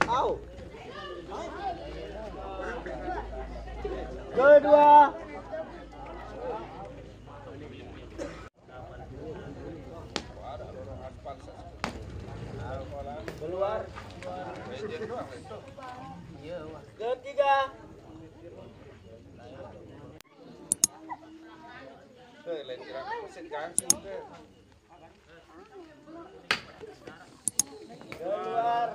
Au. Kedua. Keluar. Ketiga. Keluar.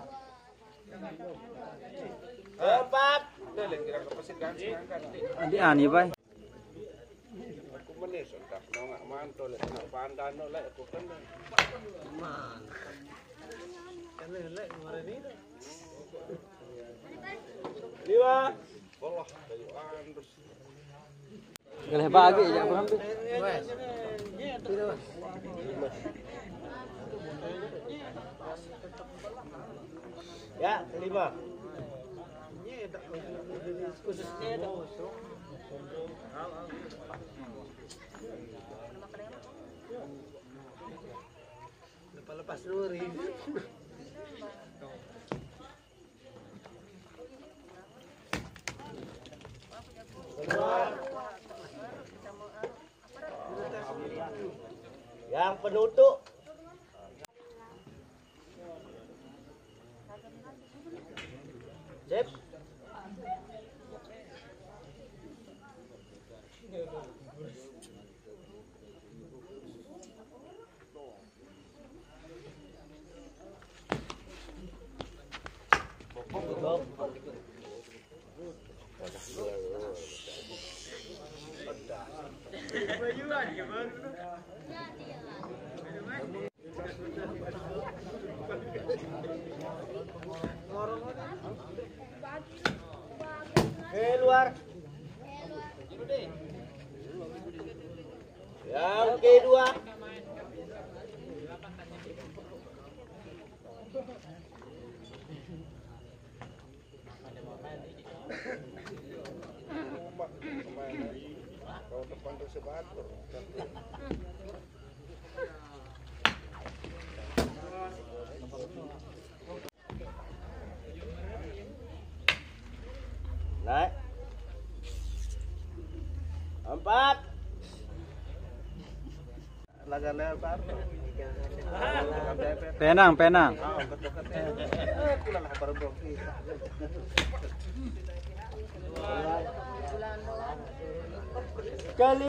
Keempat. Di ani bay. Aku menis sudah nggak mantul nak pandan lek aku kan. Man. Kan lek kemarin ini. 5. Allah kayu andus. Galeh bagi ya pengambil. Ya, 5. Khususnya ada. Lepas luri. Yang penutup. Sip. Keluar. Yang kedua. Kau depan tersebat. Naik. 4. Laga lebar. Penang. Kali.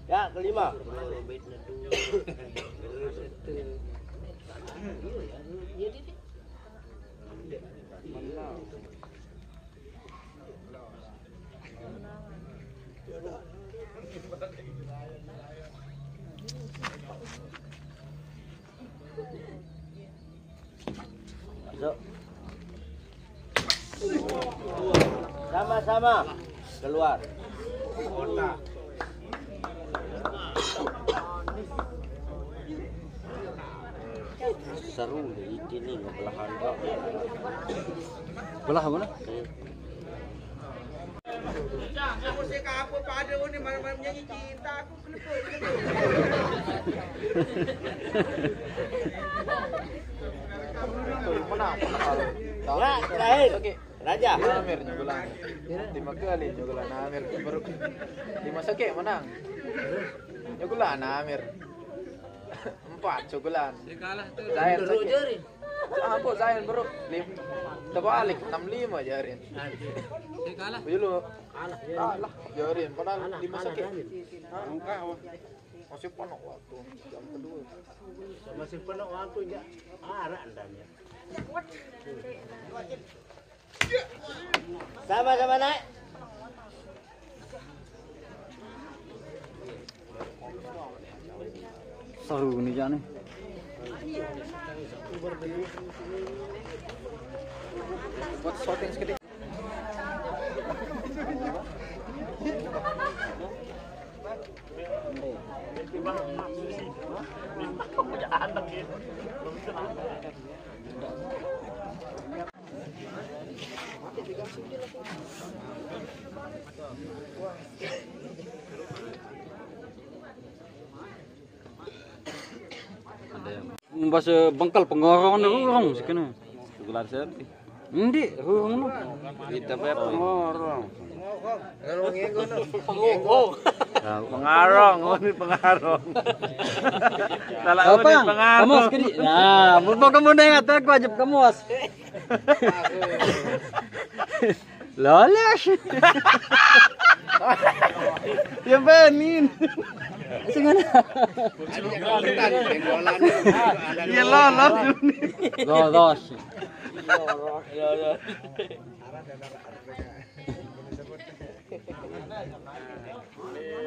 Ya, kelima. Masuk. Sama-sama. Keluar. Seru nih ini ngebelahan kok. Belah mana? Aku sih kapur pada ini malam-malam nyanyi cinta aku kenapa? Ya, terakhir. Raja. Namir nyogolan. 5 kali nyogolan Namir baru 5 sakit menang. Nyogolan Namir. 4 nyogolan. Zain sakit. Apa Zain baru terbalik 65 jarin. Kalah. Dulu kalah jarin padahal 5 sakit. Enggak. Masih penuh waktu jam kedua. Masih penuh waktunya. Arah andanya. Sama-sama naik. Seru nih jane. Buat shooting sedikit. Punya anak gitu. Bahasa bengkal pengorong ni orang sekena. Gelar sepi. Endi, orang no. Kita bayar pengorong. Pengarong, ini pengarong. Salah Apa? ini pengarong. Kamu sekali. Nah, mumpung kamu dengar aku ajak kamu as. Lolos. Ya benin. Sengana. Ya lolos. Lolos.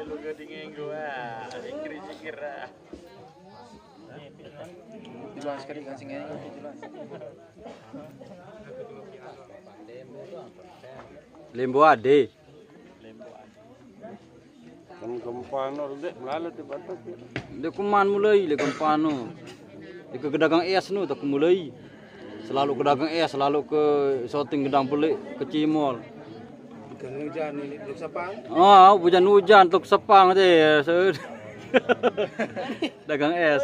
Lu gedingin gua. Sikir-sikir. Jelas sekali kancingnya jelas. Lembu ade. Kan kempano dek melalui di batas. Dia kuman mulai le kampano. Dia ke gedagang es nu tak mulai. Selalu ke dagang es, selalu ke shooting gedang pelik, ke Cimol. Kan hujan ini di Sepang. Oh, hujan-hujan tuk Sepang aja. Dagang es.